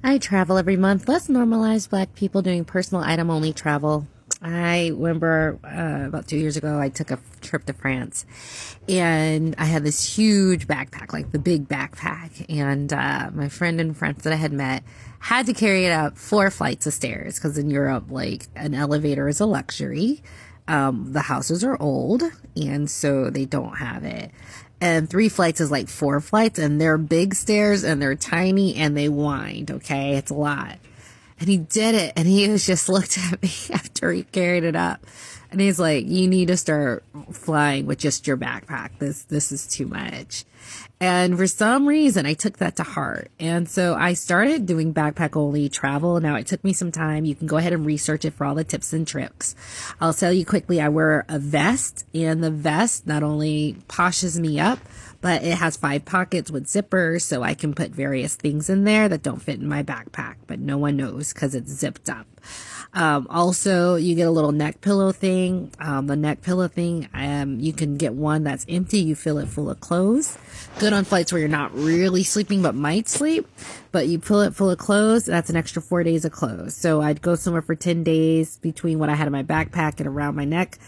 I travel every month. Let's normalize Black people doing personal item only travel. I remember about 2 years ago, I took a trip to France and I had this huge backpack, like the big backpack. And my friend in France that I had met had to carry it up 4 flights of stairs because in Europe, like an elevator is a luxury. The houses are old and so they don't have it. And 3 flights is like 4 flights, and they're big stairs and they're tiny and they wind. Okay. It's a lot. And he did it. And he was just looked at me after he carried it up. And he's like, you need to start flying with just your backpack. This is too much. And for some reason, I took that to heart. And so I started doing backpack only travel. Now, it took me some time. You can go ahead and research it for all the tips and tricks. I'll tell you quickly, I wear a vest, and the vest not only poshes me up, but it has 5 pockets with zippers, so I can put various things in there that don't fit in my backpack, but no one knows because it's zipped up. Also, you get a little neck pillow thing. The neck pillow thing, you can get one that's empty. You fill it full of clothes. Good on flights where you're not really sleeping but might sleep. But you fill it full of clothes. That's an extra 4 days of clothes. So I'd go somewhere for 10 days between what I had in my backpack and around my neck.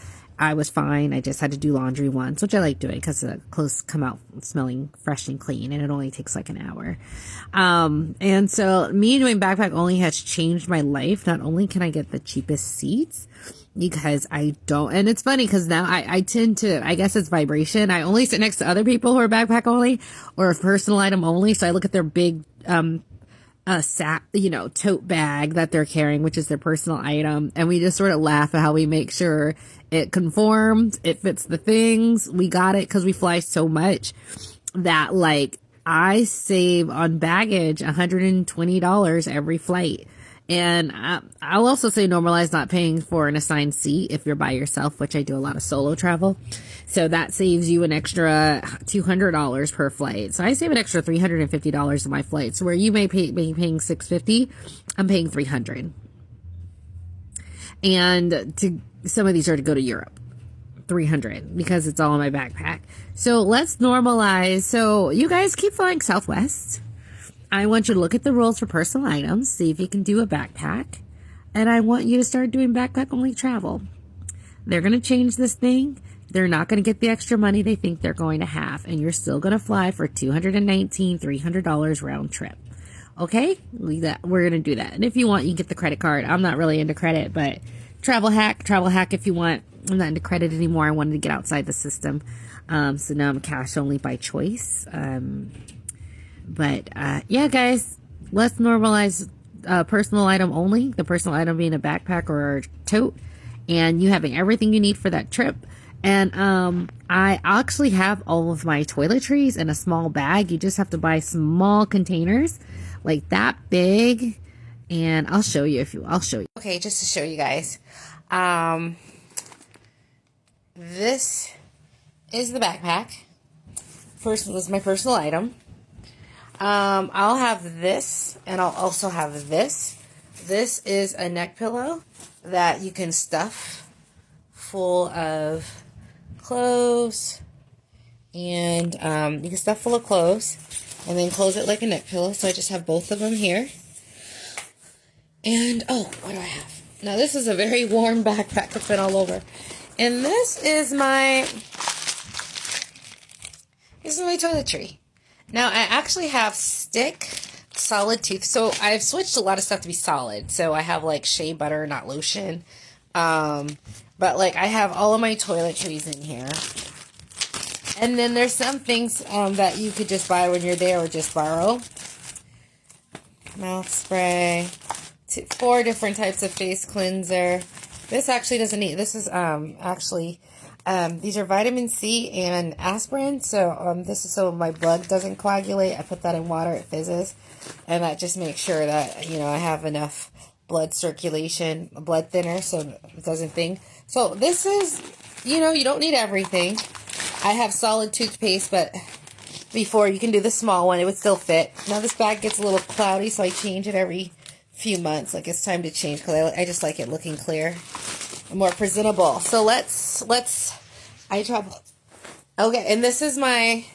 I was fine. I just had to do laundry once, which I like doing because the clothes come out smelling fresh and clean, and it only takes like an hour. And so me doing backpack only has changed my life. Not only can I get the cheapest seats, because I don't, and it's funny because now I tend to, I guess it's vibration. I only sit next to other people who are backpack only or personal item only. So I look at their big, sack, tote bag that they're carrying, which is their personal item. And we just sort of laugh at how we make sure it conforms, it fits the things. We got it because we fly so much that like I save on baggage $120 every flight. And I'll also say normalize not paying for an assigned seat if you're by yourself, which I do a lot of solo travel. So that saves you an extra $200 per flight. So I save an extra $350 on my flights, where you may be paying $650. I'm paying $300. And some of these are to go to Europe. $300 because it's all in my backpack. So let's normalize. So you guys keep flying Southwest. I want you to look at the rules for personal items, see if you can do a backpack, and I want you to start doing backpack only travel. They're going to change this thing. They're not going to get the extra money they think they're going to have, and you're still going to fly for $300 round trip. Okay? We're going to do that. And if you want, you can get the credit card. I'm not really into credit, but travel hack if you want. I'm not into credit anymore. I wanted to get outside the system. So now I'm cash only by choice. But yeah, guys, let's normalize personal item only. The personal item being a backpack or a tote, and you having everything you need for that trip. And I actually have all of my toiletries in a small bag. You just have to buy small containers, like that big. And I'll show you I'll show you. Okay, just to show you guys. This is the backpack. First was my personal item. I'll have this, and I'll also have this. This is a neck pillow that you can stuff full of clothes, and you can stuff full of clothes and then close it like a neck pillow. So I just have both of them here. And oh, what do I have? Now this is a very warm backpack that's been all over. And this is my toiletry. Now, I actually have stick, solid tooth. So I've switched a lot of stuff to be solid. So I have like shea butter, not lotion. But like I have all of my toiletries in here. And then there's some things that you could just buy when you're there or just borrow. Mouth spray. 4 different types of face cleanser. This actually doesn't need, this is these are vitamin C and aspirin, so this is so my blood doesn't coagulate. I put that in water, it fizzes, and that just makes sure that, I have enough blood circulation, a blood thinner, so it doesn't thing. So this is, you don't need everything. I have solid toothpaste, but before you can do the small one, it would still fit. Now this bag gets a little cloudy, so I change it every few months. Like it's time to change because I just like it looking clear. More presentable. So okay, and this is my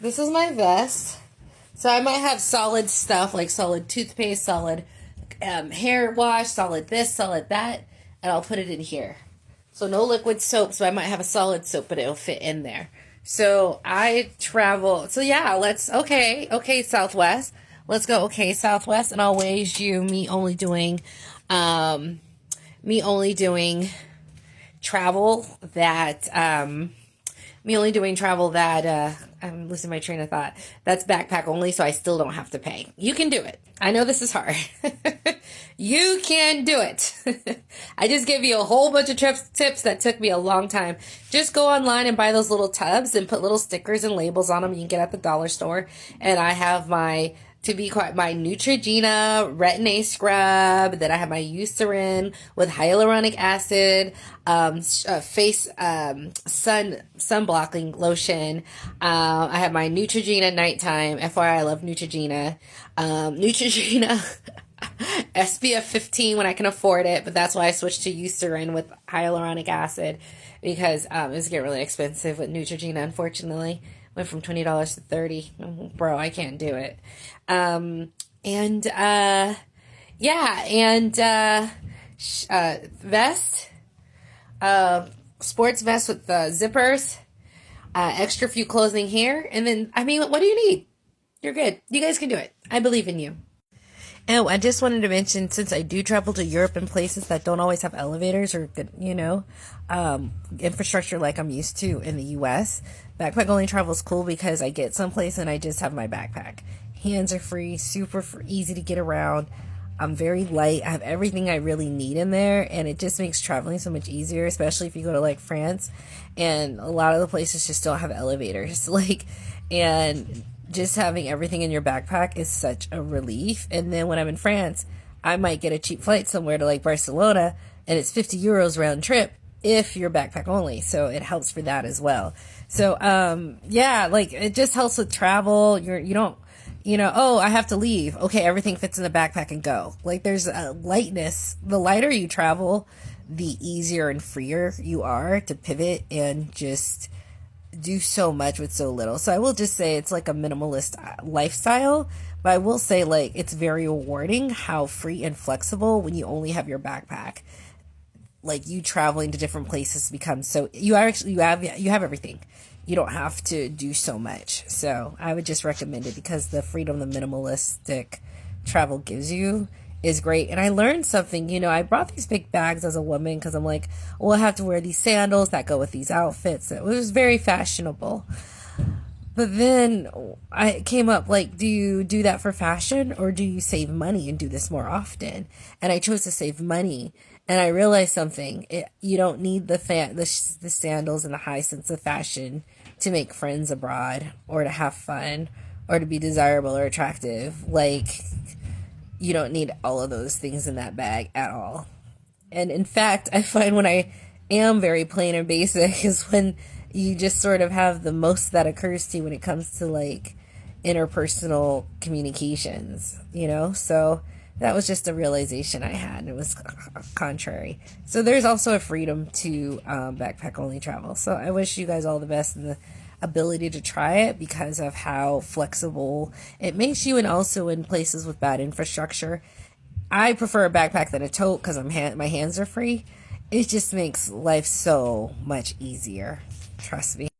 vest. So I might have solid stuff like solid toothpaste, solid hair wash, solid this, solid that, and I'll put it in here. So no liquid soap, so I might have a solid soap, but it'll fit in there. So I travel. So yeah, okay, Southwest. Let's go, okay, Southwest, and I'll wage you me only doing travel that, I'm losing my train of thought. That's backpack only, so I still don't have to pay. You can do it. I know this is hard. You can do it. I just gave you a whole bunch of tips that took me a long time. Just go online and buy those little tubs and put little stickers and labels on them you can get at the dollar store. And I have my Neutrogena retin-A scrub. Then I have my Eucerin with hyaluronic acid, face sun blocking lotion. I have my Neutrogena nighttime. FYI, I love Neutrogena. Neutrogena SPF 15 when I can afford it, but that's why I switched to Eucerin with hyaluronic acid because it's getting really expensive with Neutrogena, unfortunately. Went from $20 to $30. Bro, I can't do it. Vest, sports vest with zippers, extra few clothing here. And then, I mean, what do you need? You're good. You guys can do it. I believe in you. Oh, I just wanted to mention, since I do travel to Europe and places that don't always have elevators or good, infrastructure like I'm used to in the U.S., backpack only travel is cool because I get someplace and I just have my backpack. Hands are free, easy to get around. I'm very light. I have everything I really need in there, and it just makes traveling so much easier, especially if you go to like France, and a lot of the places just don't have elevators. And just having everything in your backpack is such a relief. And then when I'm in France, I might get a cheap flight somewhere to like Barcelona, and it's 50 euros round trip if you're backpack only. So it helps for that as well. So, it just helps with travel. You don't, oh, I have to leave. Okay, everything fits in the backpack and go. Like, there's a lightness. The lighter you travel, the easier and freer you are to pivot and just do so much with so little. So I will just say it's like a minimalist lifestyle, but I will say like it's very rewarding how free and flexible when you only have your backpack. Like, you traveling to different places becomes so you have everything. You don't have to do so much. So I would just recommend it because the freedom the minimalistic travel gives you is great. And I learned something, I brought these big bags as a woman because I'm like, well, I have to wear these sandals that go with these outfits. It was very fashionable. But then I came up like, do you do that for fashion or do you save money and do this more often? And I chose to save money. And I realized something. You don't need the sandals and the high sense of fashion to make friends abroad or to have fun or to be desirable or attractive. Like, you don't need all of those things in that bag at all. And in fact, I find when I am very plain and basic is when you just sort of have the most that occurs to you when it comes to like interpersonal communications, So that was just a realization I had. It was contrary. So there's also a freedom to backpack only travel. So I wish you guys all the best and the ability to try it because of how flexible it makes you, and also in places with bad infrastructure. I prefer a backpack than a tote because my hands are free. It just makes life so much easier. Trust me.